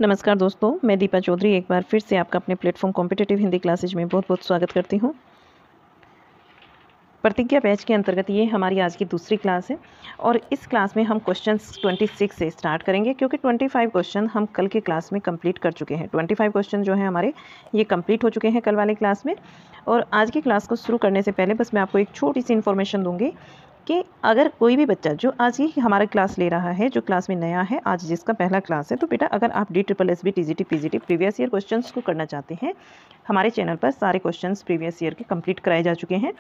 नमस्कार दोस्तों, मैं दीपा चौधरी एक बार फिर से आपका अपने प्लेटफॉर्म कॉम्पिटिटिव हिंदी क्लासेज में बहुत बहुत स्वागत करती हूँ। प्रतिज्ञा बैच के अंतर्गत ये हमारी आज की दूसरी क्लास है और इस क्लास में हम क्वेश्चंस 26 से स्टार्ट करेंगे, क्योंकि 25 क्वेश्चन हम कल के क्लास में कंप्लीट कर चुके हैं। 25 क्वेश्चन जो हैं हमारे ये कंप्लीट हो चुके हैं कल वाली क्लास में। और आज की क्लास को शुरू करने से पहले बस मैं आपको एक छोटी सी इन्फॉर्मेशन दूंगी कि अगर कोई भी बच्चा जो आज ही हमारी क्लास ले रहा है, जो क्लास में नया है, आज जिसका पहला क्लास है, तो बेटा अगर आप DSSB TGT PGT previous year questions को करना चाहते हैं, हमारे चैनल पर सारे क्वेश्चंस प्रीवियस ईयर के कंप्लीट कराए जा चुके हैं।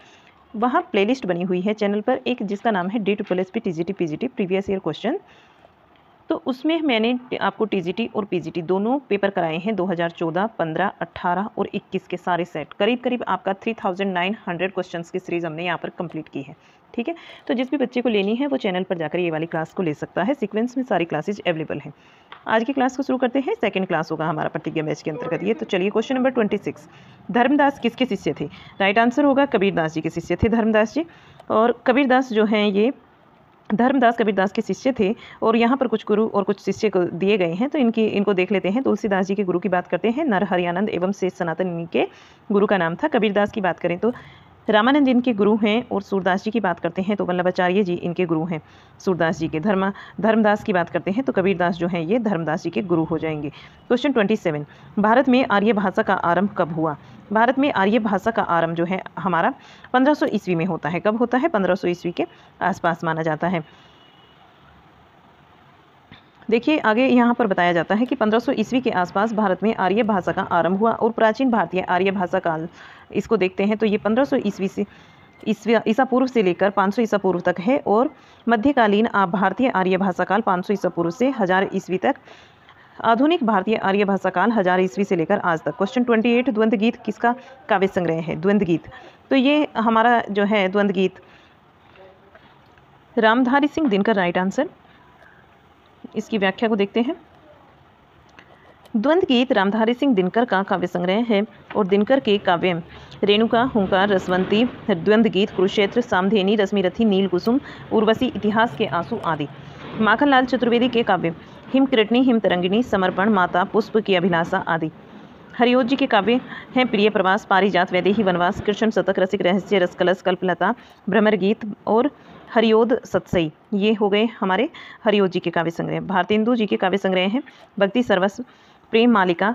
वहाँ प्लेलिस्ट बनी हुई है चैनल पर एक, जिसका नाम है DSSB TGT PGT previous year question. तो उसमें मैंने आपको TGT और PGT दोनों पेपर कराए हैं 2014, 15, 18 और 21 के सारे सेट। करीब करीब आपका 3900 क्वेश्चंस की सीरीज़ हमने यहाँ पर कंप्लीट की है। ठीक है, तो जिस भी बच्चे को लेनी है वो चैनल पर जाकर ये वाली क्लास को ले सकता है। सीक्वेंस में सारी क्लासेज अवेलेबल हैं। आज की क्लास को शुरू करते हैं। सेकंड क्लास होगा हमारा प्रतिज्ञा बैच के अंतर्गत ये। तो चलिए क्वेश्चन नंबर 26, धर्मदास किसके शिष्य थे? राइट आंसर होगा कबीरदास जी के शिष्य थे धर्मदास जी। और कबीरदास जो हैं ये धर्मदास कबीरदास के शिष्य थे। और यहाँ पर कुछ गुरु और कुछ शिष्य को दिए गए हैं, तो इनको देख लेते हैं। तुलसीदास जी के गुरु की बात करते हैं, नरहरियानंद एवं शेष सनातन इनके गुरु का नाम था। कबीरदास की बात करें तो रामानंद इनके गुरु हैं। और सूरदास जी की बात करते हैं तो वल्लभाचार्य जी इनके गुरु हैं सूरदास जी के। धर्मदास की बात करते हैं तो कबीरदास जो हैं ये धर्मदास जी के गुरु हो जाएंगे। क्वेश्चन 27, भारत में आर्य भाषा का आरंभ कब हुआ? भारत में आर्य भाषा का आरंभ जो है हमारा 1500 ईस्वी में होता है। कब होता है? 1500 ईस्वी के आसपास माना जाता है। देखिए आगे यहाँ पर बताया जाता है कि 1500 ईस्वी के आसपास भारत में आर्य भाषा का आरंभ हुआ। और प्राचीन भारतीय आर्य भाषा काल इसको देखते हैं तो ये 1500 ईस्वी से ईसा पूर्व से लेकर 500 ईसा पूर्व तक है। और मध्यकालीन भारतीय आर्य भाषा काल 500 ईसा पूर्व से 1000 ईस्वी तक। आधुनिक भारतीय आर्य भाषा काल 1000 ईस्वी से लेकर आज तक। क्वेश्चन 28, द्वंद्व गीत किसका काव्य संग्रह है? द्वंद्व गीत तो ये हमारा जो है द्वंद्व गीत रामधारी सिंह दिनकर। Right answer. इसकी व्याख्या को देखते हैं। द्वंद्व गीत रामधारी सिंह दिनकर का काव्य संग्रह है। और दिनकर के काव्य रेणुका, हुंकार, रसवंती, द्वंद्व गीत, कुरुक्षेत्र, सामधेनी, रश्मिरथी, नील कुसुम, उर्वशी, इतिहास के आंसू आदि। माखनलाल चतुर्वेदी के काव्य हिमकृतनी, हिमतरंगिणी, समर्पण, माता, पुष्प की अभिलाषा आदि। हरिओत जी के काव्य हैं प्रिय प्रवास, पारिजात, वैदेही वनवास, कृष्ण शतक, रसिक रहस्य, रसकलश, कल्पलता, भ्रमर गीत और हरिओद सतसई। ये हो गए हमारे हरिओत जी के काव्य संग्रह। भारतेंदु जी के काव्य संग्रह हैं भक्ति सर्वस्व, प्रेम मालिका,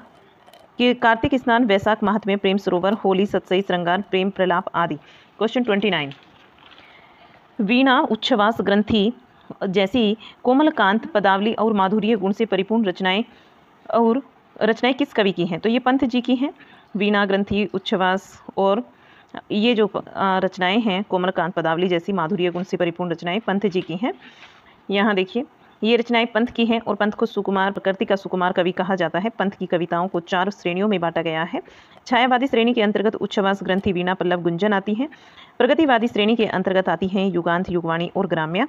के कार्तिक स्नान, वैशाख माहात्म्य, प्रेम सरोवर, होली, सतसई, श्रृंगार, प्रेम प्रलाप आदि। क्वेश्चन 29, वीणा, उच्छ्वास ग्रंथि जैसी कोमलकांत, पदावली और माधुर्य गुण से परिपूर्ण रचनाएं किस कवि की हैं? तो ये पंत जी की हैं। वीणा, ग्रंथि, उच्छ्वास और ये जो रचनाएं हैं कोमलकांत, पदावली जैसी माधुर्य गुण से परिपूर्ण रचनाएं पंत जी की हैं। यहाँ देखिए ये रचनाएं पंत की हैं। और पंत को सुकुमार, प्रकृति का सुकुमार कवि कहा जाता है। पंत की कविताओं को 4 श्रेणियों में बांटा गया है। छायावादी श्रेणी के अंतर्गत उच्छ्वास, ग्रंथि, वीणा, पल्लव, गुंजन आती हैं। प्रगतिवादी श्रेणी के अंतर्गत आती हैं युगांत, युगवाणी और ग्राम्या।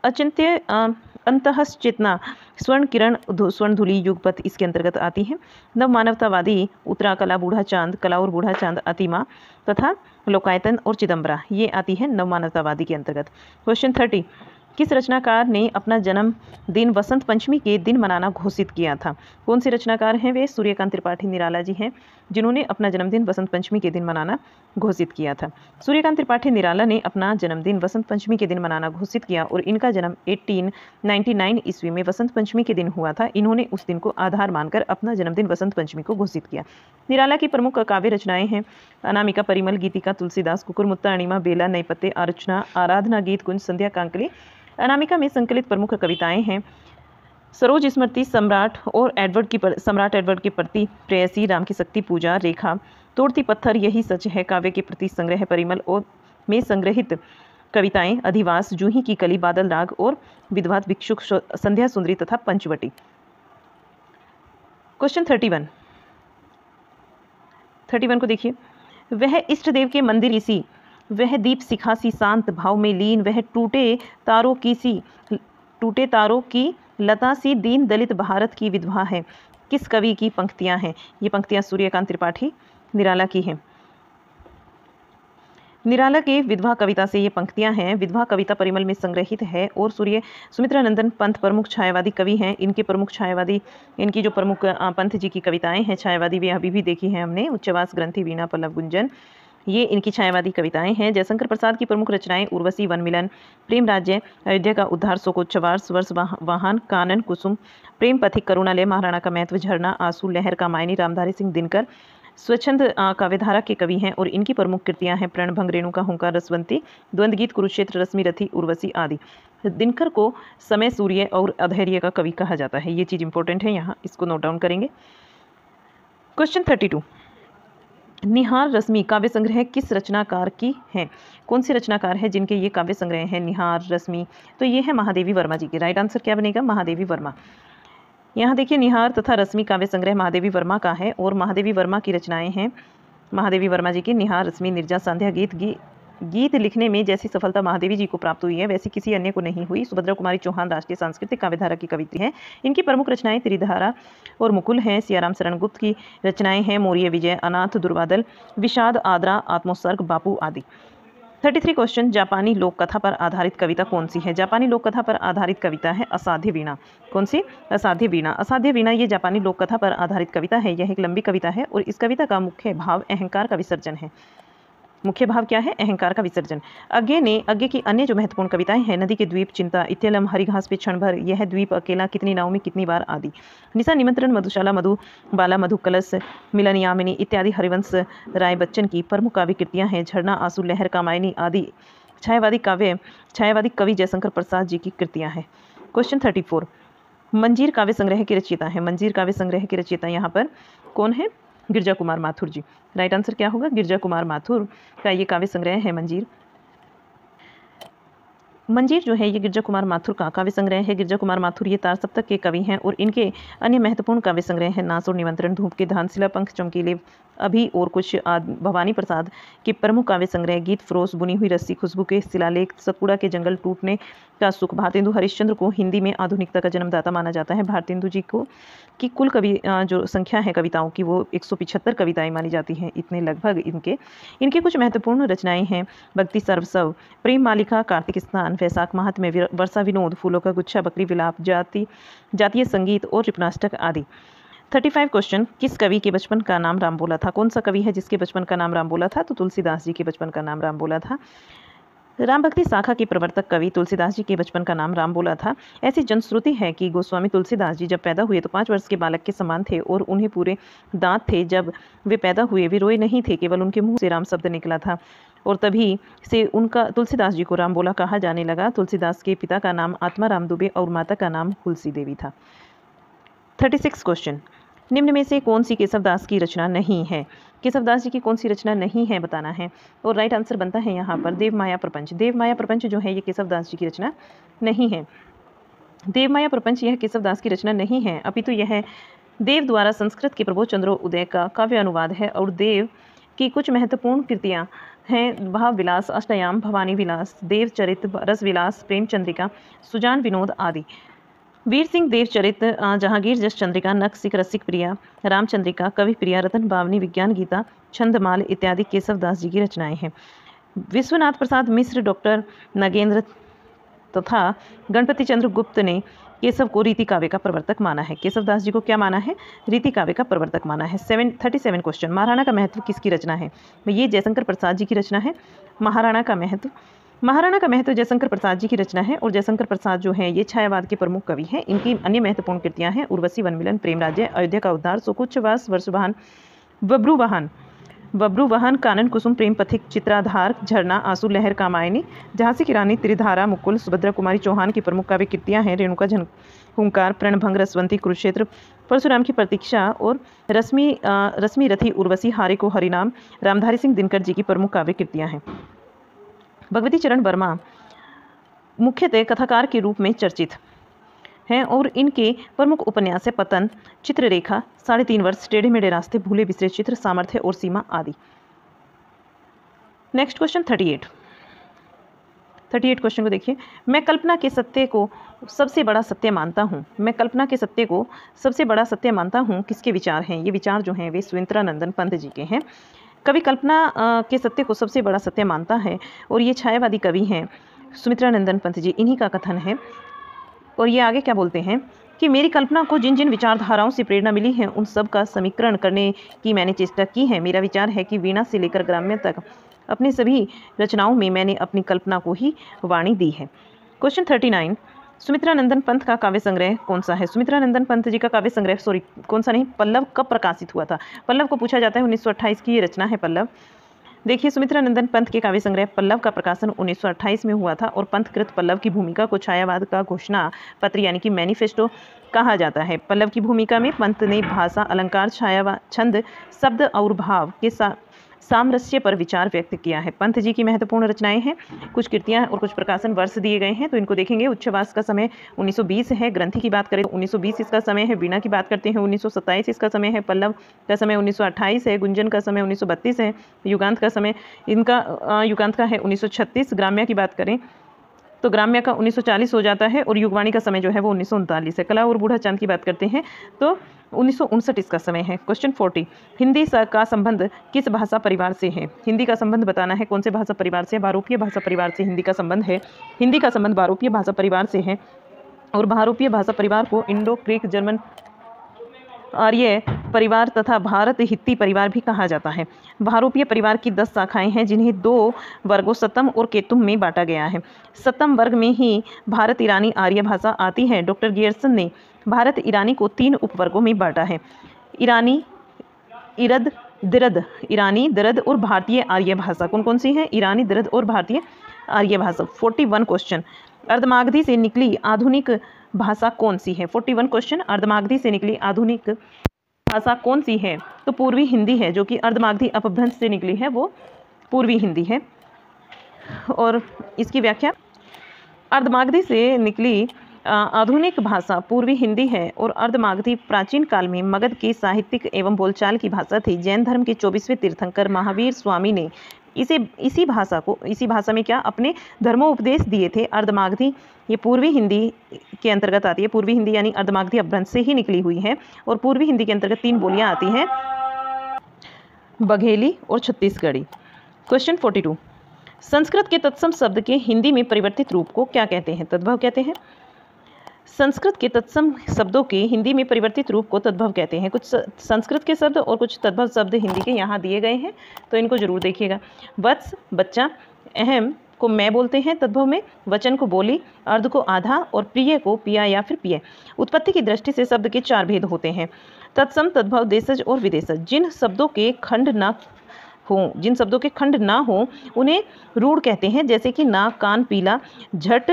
अचिंत्य अंतःश्चेतना, स्वर्ण किरण, स्वर्ण धुली, युगपथ इसके अंतर्गत आती हैं। नव मानवतावादी उत्तरा, कला, बूढ़ा चांद, कला और बूढ़ा चांद, अतिमा तथा लोकायतन और चिदम्बरा ये आती है नव मानवतावादी के अंतर्गत। क्वेश्चन 30, किस रचनाकार ने अपना जन्म दिन वसंत पंचमी के दिन मनाना घोषित किया था? कौन से रचनाकार हैं वे? सूर्यकांत त्रिपाठी निराला जी हैं, जिन्होंने अपना जन्मदिन वसंत पंचमी के दिन मनाना घोषित किया था। सूर्यकांत त्रिपाठी निराला ने अपना जन्मदिन वसंत पंचमी के दिन मनाना घोषित किया। और इनका जन्म 1899 ईस्वी में वसंत पंचमी के दिन हुआ था। इन्होंने उस दिन को आधार मानकर अपना जन्मदिन वसंत पंचमी को घोषित किया। निराला की प्रमुख काव्य रचनाएं हैं अनामिका, परिमल, गीतिका, तुलसीदास, कुकुरमुत्ता, अणिमा, बेला, नैपत्य, आरचना, आराधना, गीत कुंज, संध्या, कांकली। अनामिका में संकलित प्रमुख कविताएं हैं सरोज स्मृति, सम्राट एडवर्ड की प्रति, प्रेयसी, राम की शक्ति, पूजा, रेखा, तोड़ती पत्थर, यही सच है, काव्य के प्रति संग्रह, परिमल और में संग्रहित कविताएं, अधिवास, जूही की कली, बादल राग और विधवा भिक्षुक, संध्या सुंदरी तथा पंचवटी। क्वेश्चन 31 को देखिए। वह इष्ट देव के मंदिर इसी, वह दीप शिखा सी शांत भाव में लीन, वह टूटे तारों की लता सी दीन दलित भारत की विधवा है। किस कवि की पंक्तियां हैं? ये पंक्तियां सूर्यकांत त्रिपाठी निराला की हैं। निराला के विधवा कविता से ये पंक्तियां हैं। विधवा कविता परिमल में संग्रहित है और सूर्य सुमित्रानंदन पंत प्रमुख छायावादी कवि हैं। इनके प्रमुख छायावादी, इनकी जो प्रमुख पंत जी की कविताएं हैं छायावादी, वे अभी भी देखी हैं हमने। उच्चवास ग्रंथि वीणा पल्लव गुंजन, ये इनकी छायावादी कविताएं हैं। जयशंकर प्रसाद की प्रमुख रचनाएं उर्वशी, वन मिलन, प्रेम राज्य, अयोध्या का उद्धार, शोकोच्छवास, वर्ष वाहन, कानन, कुसुम, प्रेम पथिक, करुणालय, महाराणा का महत्व, झरना, आंसू, लहर, कामायनी, रामधारी सिंह दिनकर स्वच्छंद काव्यधारा के कवि हैं और इनकी प्रमुख कृतियां हैं प्रणभंग, रेणुका, हुंकार, रसवंती, द्वंद्व गीत, कुरुक्षेत्र, रश्मि रथी, उर्वशी आदि। दिनकर को समय, सूर्य और अधैर्य का कवि कहा जाता है। ये चीज़ इंपॉर्टेंट है, यहाँ इसको नोट डाउन करेंगे। क्वेश्चन 32, निहार रश्मि काव्य संग्रह किस रचनाकार की है? कौन सी रचनाकार है जिनके ये काव्य संग्रह हैं निहार रश्मि? तो ये है महादेवी वर्मा जी के। राइट आंसर क्या बनेगा? महादेवी वर्मा। यहाँ देखिए निहार तथा रश्मि काव्य संग्रह महादेवी वर्मा का है और महादेवी वर्मा की रचनाएं हैं। महादेवी वर्मा जी की निहार, रश्मि, निर्जा, संध्या, गीत लिखने में जैसी सफलता महादेवी जी को प्राप्त हुई है वैसी किसी अन्य को नहीं हुई। सुभद्रा कुमारी चौहान राष्ट्रीय सांस्कृतिक काव्यधारा की कवित्री हैं। इनकी प्रमुख रचनाएं त्रिधारा और मुकुल हैं। सियाराम शरण गुप्त की रचनाएं हैं मौर्य विजय, अनाथ, दुर्वादल, विषाद, आद्रा, आत्मोत्सर्ग, बापू आदि। 33 क्वेश्चन, जापानी लोक कथा पर आधारित कविता कौन सी है? जापानी लोक कथा पर आधारित कविता है असाध्य वीणा। कौन सी? असाध्य वीणा। असाध्य वीणा ये जापानी लोक कथा पर आधारित कविता है। यह एक लंबी कविता है और इस कविता का मुख्य भाव अहंकार का विसर्जन है। मुख्य भाव क्या है? अहंकार का विसर्जन। अज्ञे की अन्य जो महत्वपूर्ण कविताएं हैं नदी के द्वीप, चिंता, इत्यलम, हरिघास पे क्षण भर, यह द्वीप अकेला, कितनी नाव में कितनी बार आदि। निशा निमंत्रण, मधुशाला, मधुबाला, मधु कलश, मिलन यामिनी इत्यादि हरिवंश राय बच्चन की प्रमुख काव्य कृतियां हैं। झरना, आंसू, लहर, कामायनी आदि छायावादी कवि जयशंकर प्रसाद जी की कृतियां हैं। क्वेश्चन 34, मंजीर काव्य संग्रह के रचयिता है। मंजीर काव्य संग्रह के रचयिता यहाँ पर कौन है? गिरजा कुमार माथुर जी। राइट आंसर क्या होगा? गिरजा कुमार माथुर का ये काव्य संग्रह है मंजीर। मंजीर जो है ये गिरजा कुमार माथुर का काव्य संग्रह है। गिरजा कुमार माथुर ये तार सप्तक के कवि हैं और इनके अन्य महत्वपूर्ण काव्य संग्रह हैं नास और निमंत्रण, धूप के धान, शिला पंख, चमकीले, अभी और कुछ भवानी प्रसाद के प्रमुख काव्य संग्रह, गीत, फ्रोस, बुनी हुई रस्सी, खुशबू के शिलालेख, सतपुड़ा के जंगल, टूटने का सुख। भारतेंदु हरिश्चंद्र को हिंदी में आधुनिकता का जन्मदाता माना जाता है। भारतेंदु जी को की कुल जो संख्या है कविताओं की वो 175 कविताएं मानी जाती हैं। इतने लगभग इनके कुछ महत्वपूर्ण रचनाएं हैं भक्ति सर्वस्व, प्रेम मालिका, कार्तिक स्नान, वैशाख माहात्म्य, वर्षा विनोद, फूलों का गुच्छा, बकरी विलाप, जातीय संगीत और रिपनाष्टक आदि। 35 क्वेश्चन, किस कवि के बचपन का नाम राम बोला था? कौन सा कवि है जिसके बचपन का नाम राम बोला था? तो तुलसीदास जी के बचपन का नाम राम बोला था। राम भक्ति शाखा के प्रवर्तक कवि तुलसीदास जी के बचपन का नाम राम बोला था। ऐसी जनश्रुति है कि गोस्वामी तुलसीदास जी जब पैदा हुए तो 5 वर्ष के बालक के समान थे और उन्हें पूरे दांत थे। जब वे पैदा हुए वे रोए नहीं थे, केवल उनके मुंह से राम शब्द निकला था और तभी से उनका तुलसीदास जी को राम बोला कहा जाने लगा। तुलसीदास के पिता का नाम आत्मा राम दुबे और माता का नाम तुलसी देवी था। 36 क्वेश्चन, निम्न में से कौन सी केशवदास की रचना नहीं है? केशवदास जी की कौन सी रचना नहीं है बताना है और राइट आंसर बनता है यहाँ पर देवमाया प्रपंच। देवमाया प्रपंच जो है ये केशवदास जी की रचना नहीं है। देवमाया प्रपंच यह केशवदास की रचना नहीं है, अपितु यह देव द्वारा संस्कृत के प्रबोध चंद्रोदय का काव्य अनुवाद है और देव की कुछ महत्वपूर्ण कृतियाँ हैं भाव विलास, अष्टयाम, भवानी विलास, देवचरित, रस विलास, प्रेम चंद्रिका, सुजान विनोद आदि। वीर सिंह देवचरित, जहांगीर जस चंद्रिका, नखसिक, रसिक प्रिया, रामचंद्रिका, कवि प्रिया, रतन बावनी, विज्ञान गीता, छंदमाल इत्यादि केशवदास जी की रचनाएं हैं। विश्वनाथ प्रसाद मिश्र, डॉक्टर नागेंद्र तथा गणपति चंद्र गुप्त ने केशव को रीति काव्य का प्रवर्तक माना है। केशवदास जी को क्या माना है? रीति काव्य का प्रवर्तक माना है। 37 क्वेश्चन, महाराणा का महत्व किसकी रचना है? ये जयशंकर प्रसाद जी की रचना है। महाराणा का महत्व जयशंकर प्रसाद जी की रचना है और जयशंकर प्रसाद जो है ये छायावाद के प्रमुख कवि हैं। इनकी अन्य महत्वपूर्ण कृतियां हैं उर्वशी, वन मिलन, प्रेम राज्य, अयोध्या का उद्धार, शोकोच्छवास, वर्षवाहन, बब्रुवाहन, कानन, कुसुम, प्रेम पथिक, चित्राधार, झरना, आंसू, लहर, कामायनी, झांसी की रानी, त्रिधारा, मुकुल। सुभद्रा कुमारी चौहान की प्रमुख काव्य कृतियां हैं रेणुका, हुंकार, प्रणभंग, रसवंती, कुरुक्षेत्र, परशुराम की प्रतीक्षा और रश्मि रथी, उर्वशी, हारे को हरिनाम, रामधारी सिंह दिनकर जी की प्रमुख काव्य कृतियां हैं। भगवती चरण वर्मा मुख्यतः कथाकार के रूप में चर्चित हैं और इनके प्रमुख उपन्यास है पतन, चित्ररेखा, 3.5 वर्ष, टेढ़े मेढ़े रास्ते, भूले बिसरे चित्र, सामर्थ्य और सीमा आदि। नेक्स्ट क्वेश्चन 38 क्वेश्चन को देखिए। मैं कल्पना के सत्य को सबसे बड़ा सत्य मानता हूँ। मैं कल्पना के सत्य को सबसे बड़ा सत्य मानता हूँ किसके विचार हैं? ये विचार जो हैं वे सुमित्रानंदन पंत जी के हैं। कवि कल्पना के सत्य को सबसे बड़ा सत्य मानता है और ये छायावादी कवि हैं सुमित्रानंदन पंत जी, इन्हीं का कथन है। और ये आगे क्या बोलते हैं कि मेरी कल्पना को जिन जिन विचारधाराओं से प्रेरणा मिली है उन सब का समीकरण करने की मैंने चेष्टा की है। मेरा विचार है कि वीणा से लेकर ग्राम्य तक अपनी सभी रचनाओं में मैंने अपनी कल्पना को ही वाणी दी है। क्वेश्चन 39, सुमित्रानंदन पंत का काव्य संग्रह कौन सा है? सुमित्रानंदन पंत जी का काव्य संग्रह कौन सा नहीं, पल्लव कब प्रकाशित हुआ था? पल्लव को पूछा जाता है, 1928 की ये रचना है पल्लव। देखिए, सुमित्रानंदन पंत के काव्य संग्रह पल्लव का प्रकाशन 1928 में हुआ था और पंथकृत पल्लव की भूमिका को छायावाद का घोषणा पत्र यानी कि मैनिफेस्टो कहा जाता है। पल्लव की भूमिका में पंत ने भाषा, अलंकार, छायावाद, छंद, शब्द और भाव के सामरस्य पर विचार व्यक्त किया है। पंत जी की महत्वपूर्ण रचनाएं हैं, कुछ कृतियां और कुछ प्रकाशन वर्ष दिए गए हैं, तो इनको देखेंगे। उच्छ्वास का समय 1920 है। ग्रंथि की बात करें तो 1920 इसका समय है। वीणा की बात करते हैं 1927 इसका समय है। पल्लव का समय 1928 है। गुंजन का समय 1932 है। युगांत का समय युगांत का है 1936। ग्राम्य की बात करें तो ग्राम्य का 1940 हो जाता है और युगवाणी का समय जो है वो 1939 है। कला और बूढ़ा चांद की बात करते हैं तो 1959 इसका समय है। क्वेश्चन 40, हिंदी का संबंध किस भाषा परिवार से है? हिंदी का संबंध बताना है, कौन से भाषा परिवार से? बहुरूपीय भाषा परिवार से हिंदी का संबंध है। हिंदी का संबंध बहुरूपीय भाषा परिवार से है और बहुरूपीय भाषा परिवार को इंडो ग्रीक जर्मन आर्य परिवार तथा भारत हित्ती परिवार भी कहा जाता है। बहुरूपीय परिवार की 10 शाखाएं हैं जिन्हें 2 वर्गों सतम और केतुम में बांटा गया है। सतम वर्ग में ही भारत ईरानी आर्य भाषा आती है। डॉक्टर गियर्सन ने भारत ईरानी को 3 उपवर्गों में बांटा है, ईरानी, इरद, दिरद। ईरानी, दिरद और भारतीय आर्य भाषा कौन कौन सी है? ईरानी, दिरद और भारतीय आर्य भाषा। 41 क्वेश्चन, अर्धमागधी से निकली आधुनिक भाषा कौन सी है? 41 क्वेश्चन, अर्धमागधी से निकली आधुनिक भाषा कौन सी है? तो पूर्वी हिंदी है, जो कि अर्धमागधी अपभ्रंश से निकली है, वो पूर्वी हिंदी है। और इसकी व्याख्या, अर्धमागधी से निकली आधुनिक भाषा पूर्वी हिंदी है और अर्धमागधी प्राचीन काल में मगध की साहित्यिक एवं बोलचाल की भाषा थी। जैन धर्म के 24वें तीर्थंकर महावीर स्वामी ने इसी भाषा में क्या अपने धर्मोपदेश दिए थे। अर्धमागधी ये पूर्वी हिंदी के अंतर्गत आती है। पूर्वी हिंदी यानी अर्धमागधी अपभ्रंश से ही निकली हुई है और पूर्वी हिंदी के अंतर्गत 3 बोलियां आती हैं, बघेली और छत्तीसगढ़ी। क्वेश्चन 42, संस्कृत के तत्सम शब्द के हिंदी में परिवर्तित रूप को क्या कहते हैं? तद्भव कहते हैं। संस्कृत के तत्सम शब्दों के हिंदी में परिवर्तित रूप को तद्भव कहते हैं। कुछ संस्कृत के शब्द और कुछ तद्भव शब्द हिंदी के यहाँ दिए गए हैं, तो इनको जरूर देखिएगा। वत्स बच्चा, अहम को मैं बोलते हैं तद्भव में, वचन को बोली, अर्ध को आधा और प्रिय को पिया या फिर पिय। उत्पत्ति की दृष्टि से शब्द के 4 भेद होते हैं, तत्सम, तद्भव, देशज और विदेशज। जिन शब्दों के खंड ना हो उन्हें रूढ़ कहते हैं, जैसे कि नाक, कान, पीला, झट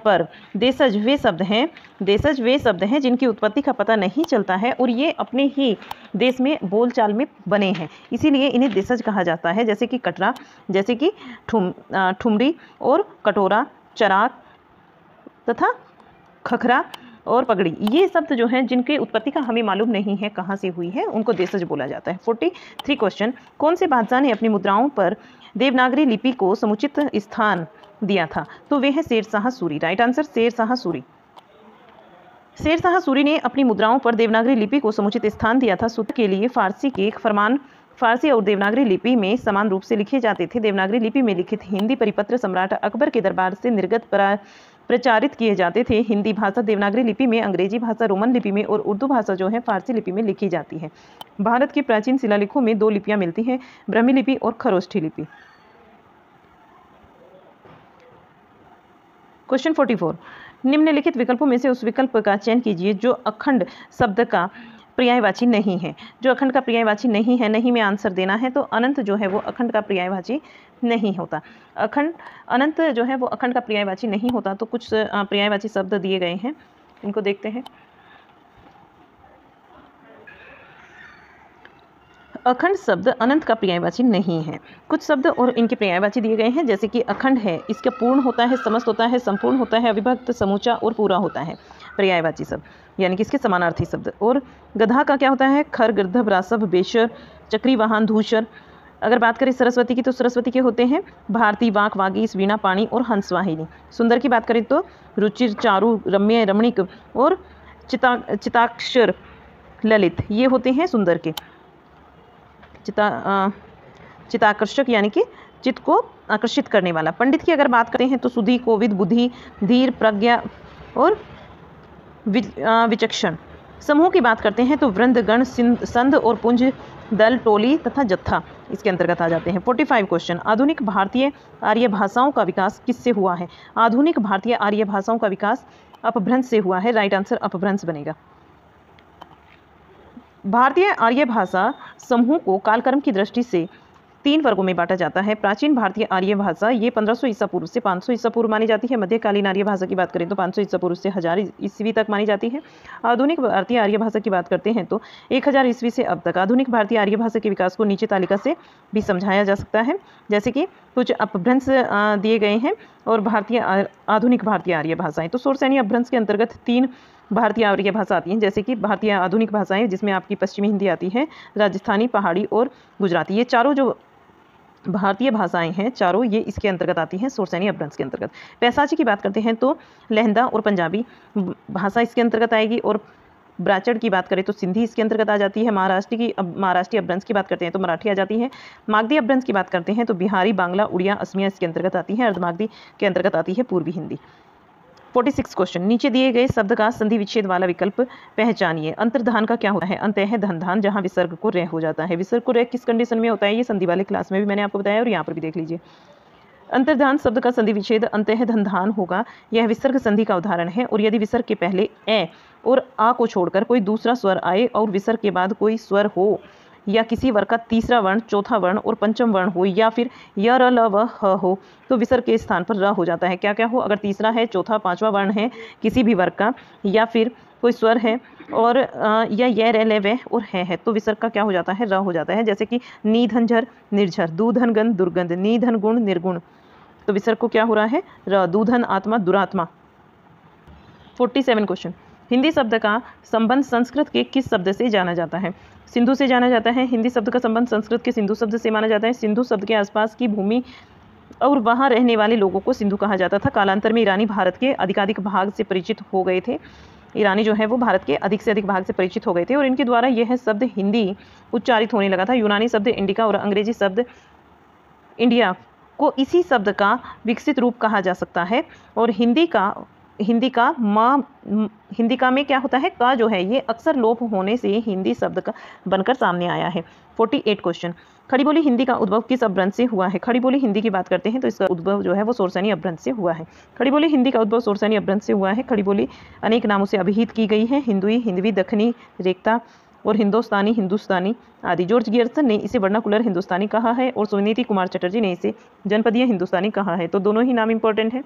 पर। देशज वे शब्द हैं जिनकी उत्पत्ति का पता नहीं चलता है और ये अपने ही देश में बोलचाल में बने हैं, इसीलिए इन्हें देशज कहा जाता है। जैसे कि कटरा, जैसे कि ठुमरी और कटोरा, चराग तथा खखरा और पगड़ी। ये शब्द जो हैं जिनकी उत्पत्ति का हमें मालूम नहीं है कहाँ से हुई है, उनको देशज बोला जाता है। 43 क्वेश्चन, कौन से बादशाह ने अपनी मुद्राओं पर देवनागरी लिपि को समुचित स्थान दिया था? तो वे है शेरशाह सूरी। Right answer Sher Shah Suri. शेरशाह सूरी ने अपनी मुद्राओं पर देवनागरी लिपि को समुचित स्थान दिया था। सूत्र के लिए फारसी के फरमान फारसी और देवनागरी लिपि में समान रूप से लिखे जाते थे। देवनागरी लिपि में लिखित हिंदी परिपत्र सम्राट अकबर के दरबार से निर्गत प्रचारित किए जाते थे। हिंदी भाषा देवनागरी लिपि में, अंग्रेजी भाषा रोमन लिपि में और उर्दू भाषा जो है फारसी लिपि में लिखी जाती है। भारत के प्राचीन शिलालेखों में 2 लिपियां मिलती हैं, ब्रह्मी लिपि और खरोष्ठी लिपि। क्वेश्चन 44, निम्नलिखित विकल्पों में से उस विकल्प का चयन कीजिए जो अखंड शब्द का पर्यायवाची नहीं है। जो अखंड का पर्यायवाची नहीं है, नहीं में आंसर देना है, तो अनंत जो है वो अखंड का पर्यायवाची नहीं होता। अनंत जो है वो अखंड का पर्यायवाची नहीं होता। तो कुछ पर्यायवाची शब्द दिए गए हैं, इनको देखते हैं। अखंड शब्द अनंत का पर्यायवाची नहीं है। कुछ शब्द और इनके पर्यायवाची दिए गए हैं, जैसे कि अखंड है, इसका पूर्ण होता है, समस्त होता है, संपूर्ण होता है, अविभक्त, समूचा और पूरा होता है पर्यायवाची शब्द, यानी कि इसके समानार्थी शब्द। और गधा का क्या होता है? खर, गिरधव, रासव, बेशर, चक्री वाहन, धूसर। अगर बात करें सरस्वती की, तो सरस्वती के होते हैं भारती, वाक, वागीश, वीणा, पाणी और हंसवाहिनी। सुंदर की बात करें तो रुचिर, चारु, रम्य, रमणीक और चिताक्षर, ललित, ये होते हैं सुंदर के। चित्ताकर्षक यानी कि चित्त को आकर्षित करने वाला। पंडित की अगर बात करें हैं तो सुधी, कोविद, बुद्धि, धीर, प्रज्ञा और विचक्षण। समूह की बात करते हैं तो वृंद, गण, संध और पुंज, दल, टोली तथा जत्था इसके अंतर्गत आ जाते हैं। 45 क्वेश्चन, आधुनिक भारतीय आर्य भाषाओं का विकास किससे हुआ है? आधुनिक भारतीय आर्य भाषाओं का विकास अपभ्रंश से हुआ है। राइट आंसर अपभ्रंश बनेगा। भारतीय आर्य भाषा समूह को कालक्रम की दृष्टि से 3 वर्गों में बांटा जाता है। प्राचीन भारतीय आर्य भाषा ये 1500 ईसा पूर्व से 500 ईसा पूर्व मानी जाती है। मध्यकालीन आर्य भाषा की बात करें तो 500 ईसा पूर्व से 1000 ईस्वी तक मानी जाती है। आधुनिक भारतीय आर्य भाषा की बात करते हैं तो 1000 ईस्वी से अब तक। आधुनिक भारतीय आर्य भाषा के विकास को नीचे तालिका से भी समझाया जा सकता है, जैसे कि कुछ अपभ्रंश दिए गए हैं और आधुनिक भारतीय आर्य भाषाएं। तो सोर्स यानी अपभ्रंश के अंतर्गत 3 भारतीय आर्य भाषा आती हैं, जैसे कि भारतीय आधुनिक भाषाएं जिसमें आपकी पश्चिमी हिंदी आती है, राजस्थानी, पहाड़ी और गुजराती। ये चारों जो भारतीय भाषाएं हैं चारों ये इसके अंतर्गत आती हैं, सोर्स यानी अपभ्रंश के अंतर्गत। पैसाची की बात करते हैं तो लहंदा और पंजाबी भाषा इसके अंतर्गत आएगी, और ब्राचड़ की बात करें तो सिंधी इसके अंतर्गत आ जाती है। महाराष्ट्रीय अपभ्रंश की बात करते हैं तो मराठी आ जाती है। मागधी अपभ्रंश की बात करते हैं तो बिहारी, बांग्ला, उड़िया, असमिया इसके अंतर्गत आती है। अर्धमागधी के अंतर्गत आती है पूर्वी हिंदी। 46 क्वेश्चन, नीचे दिए गए शब्द का संधि विच्छेद वाला विकल्प पहचानिए। अंतर्धान का क्या होता है? अंत है धनधान, जहां विसर्ग को रह हो जाता है। विसर्ग को रह किस कंडीशन में होता है? ये संधि वाले क्लास में भी मैंने आपको बताया और यहाँ पर भी देख लीजिए। अंतर्धान शब्द का संधि विच्छेद अंत है धनधान होगा। यह विसर्ग संधि का उदाहरण है, और यदि विसर्ग के पहले ए और आ को छोड़कर कोई दूसरा स्वर आए और विसर्ग के बाद कोई स्वर हो, या किसी वर्ग का तीसरा वर्ण, चौथा वर्ण और पंचम वर्ण हो, या फिर य, र, ल, व, ह हो, तो विसर्ग के स्थान पर र हो जाता है। क्या क्या हो? अगर तीसरा है, चौथा, पांचवा वर्ण है किसी भी वर्ग का, या फिर कोई स्वर है और या ये, रे, ले, वे और है, तो विसर्ग का क्या हो जाता है? र हो जाता है। जैसे कि नीधन झर, निर्झर, दूधन गंध, दुर्गंध, नीधन गुण, निर्गुण, तो विसर्ग को क्या हो रहा है? र। दूधन आत्मा, दुरात्मा। 47 क्वेश्चन, हिंदी शब्द का संबंध संस्कृत के किस शब्द से जाना जाता है? सिंधु से जाना जाता है। हिंदी शब्द का संबंध संस्कृत के सिंधु शब्द से माना जाता है। सिंधु शब्द के आसपास की भूमि और वहां रहने वाले लोगों को सिंधु कहा जाता था। कालांतर में ईरानी भारत के अधिकाधिक भाग से परिचित हो गए थे। ईरानी जो है वो भारत के अधिक से अधिक भाग से परिचित हो गए थे और इनके द्वारा यह शब्द हिंदी उच्चारित होने लगा था। यूनानी शब्द इंडिका और अंग्रेजी शब्द इंडिया को इसी शब्द का विकसित रूप कहा जा सकता है। और हिंदी का में क्या होता है? का जो है ये अक्सर लोप होने से हिंदी शब्द का बनकर सामने आया है। 48 क्वेश्चन, खड़ी बोली हिंदी का उद्भव किस अपभ्रंश से हुआ है? खड़ी बोली हिंदी की बात करते हैं तो इसका उद्भव जो है वो सोर्स यानी अपभ्रंश से हुआ है। खड़ी बोली हिंदी का उद्भव सोर्स यानी अपभ्रंश से हुआ है। खड़ी बोली अनेक नामों से अभिहित की गई है, हिंदुई, हिंदवी, दखनी, रेखता और हिंदुस्तानी, हिंदुस्तानी आदि। जॉर्ज गियर्सन ने इसे वर्नाकुलर हिंदुस्तानी कहा है और सुनीति कुमार चटर्जी ने इसे जनपदीय हिंदुस्तानी कहा है। तो दोनों ही नाम इंपॉर्टेंट है।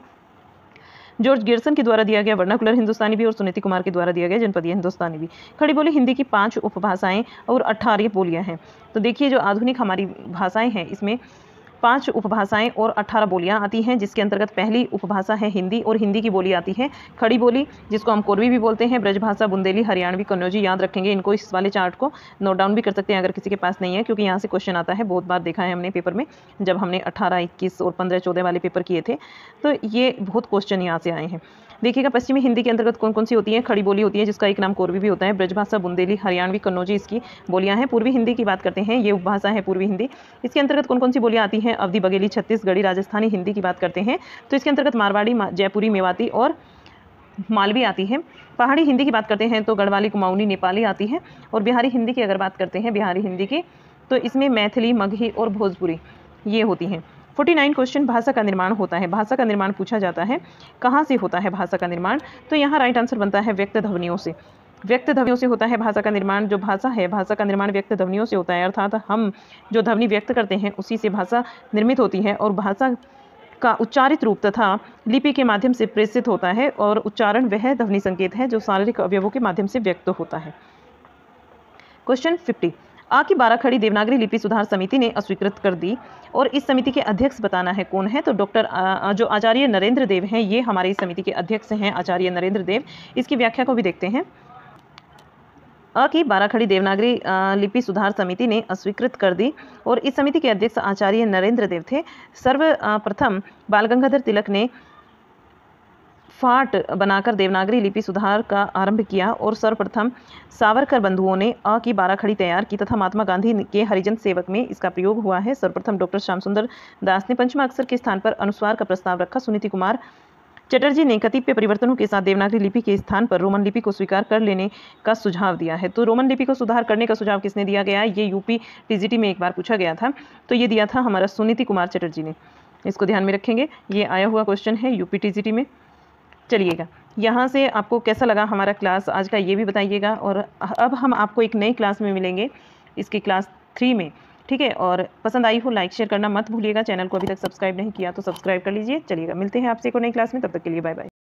जॉर्ज गियर्सन के द्वारा दिया गया वर्नाकुलर हिंदुस्तानी भी और सुनीति कुमार के द्वारा दिया गया जनपदीय हिंदुस्तानी भी। खड़ी बोली हिंदी की 5 उपभाषाएं और 18 बोलियां हैं। तो देखिए जो आधुनिक हमारी भाषाएं हैं इसमें 5 उपभाषाएं और 18 बोलियां आती हैं, जिसके अंतर्गत पहली उपभाषा है हिंदी और हिंदी की बोली आती है खड़ी बोली, जिसको हम कोरवी भी बोलते हैं, ब्रजभाषा, बुंदेली, हरियाणवी, कन्नौजी। याद रखेंगे इनको, इस वाले चार्ट को नोट डाउन भी कर सकते हैं अगर किसी के पास नहीं है, क्योंकि यहाँ से क्वेश्चन आता है। बहुत बार देखा है हमने पेपर में, जब हमने 18, 21 और 15, 14 वाले पेपर किए थे तो ये बहुत क्वेश्चन यहाँ से आए हैं। देखिएगा पश्चिमी हिंदी के अंतर्गत कौन कौन सी होती है? खड़ी बोली होती है जिसका एक नाम कोरवी भी होता है, ब्रजभाषा, बुंदेली, हरियाणवी, कन्नौजी इसकी बोलियां हैं। पूर्वी हिंदी की बात करते हैं, ये उपभाषा है पूर्वी हिंदी। इसके अंतर्गत कौन कौन सी बोलियां आती हैं? अवधी, बघेली, छत्तीसगढ़ी, राजस्थानी। हिंदी की बात करते हैं तो इसके अंतर्गत मारवाड़ी, जयपुरी, मेवाती और मालवी आती है। पहाड़ी हिंदी की बात करते हैं तो गढ़वाली, कुमाऊनी, नेपाली आती है। और बिहारी हिंदी की अगर बात करते हैं, बिहारी हिंदी की, तो इसमें मैथिली, मगही और भोजपुरी ये होती हैं। 49 क्वेश्चन, भाषा का निर्माण होता है। भाषा का निर्माण पूछा जाता है, कहाँ से होता है भाषा का निर्माण? तो यहाँ राइट आंसर बनता है व्यक्त ध्वनियों से। व्यक्त ध्वनियों से होता है भाषा का निर्माण। जो भाषा है, भाषा का निर्माण व्यक्त ध्वनियों से होता है, अर्थात हम जो ध्वनि व्यक्त करते हैं उसी से भाषा निर्मित होती है। और भाषा का उच्चारित रूप तथा लिपि के माध्यम से प्रेषित होता है, और उच्चारण वह ध्वनि संकेत है जो शारीरिक अवयवों के माध्यम से व्यक्त होता है। क्वेश्चन 50, आ की 12 खड़ी देवनागरी लिपि सुधार समिति ने अस्वीकृत कर दी और इस समिति के अध्यक्ष बताना है कौन है? तो डॉक्टर जो आचार्य नरेंद्र देव हैं, ये हमारी इस समिति के अध्यक्ष हैं, आचार्य नरेंद्र देव। इसकी व्याख्या को भी देखते हैं। अ की 12 खड़ी देवनागरी लिपि सुधार समिति ने अस्वीकृत कर दी और इस समिति के अध्यक्ष आचार्य नरेंद्र देव थे। सर्वप्रथम बाल गंगाधर तिलक ने फाट बनाकर देवनागरी लिपि सुधार का आरंभ किया और सर्वप्रथम सावरकर बंधुओं ने अ की 12 खड़ी तैयार की तथा महात्मा गांधी के हरिजन सेवक में इसका प्रयोग हुआ है। सर्वप्रथम डॉक्टर श्याम सुंदर दास ने पंचमा अक्षर के स्थान पर अनुस्वार का प्रस्ताव रखा। सुनीति कुमार चटर्जी ने कतिपय परिवर्तनों के साथ देवनागरी लिपि के स्थान पर रोमन लिपि को स्वीकार कर लेने का सुझाव दिया है। तो रोमन लिपि को सुधार करने का सुझाव किसने दिया गया? ये यूपी टीजीटी में एक बार पूछा गया था, तो ये दिया था हमारा सुनीति कुमार चटर्जी ने। इसको ध्यान में रखेंगे, ये आया हुआ क्वेश्चन है यूपी टीजीटी में। चलिएगा, यहाँ से आपको कैसा लगा हमारा क्लास आज का, ये भी बताइएगा। और अब हम आपको एक नई क्लास में मिलेंगे, इसकी क्लास 3 में, ठीक है। और पसंद आई हो लाइक शेयर करना मत भूलिएगा। चैनल को अभी तक सब्सक्राइब नहीं किया तो सब्सक्राइब कर लीजिए। चलिएगा, मिलते हैं आपसे एक और नई क्लास में, तब तक के लिए बाय बाय।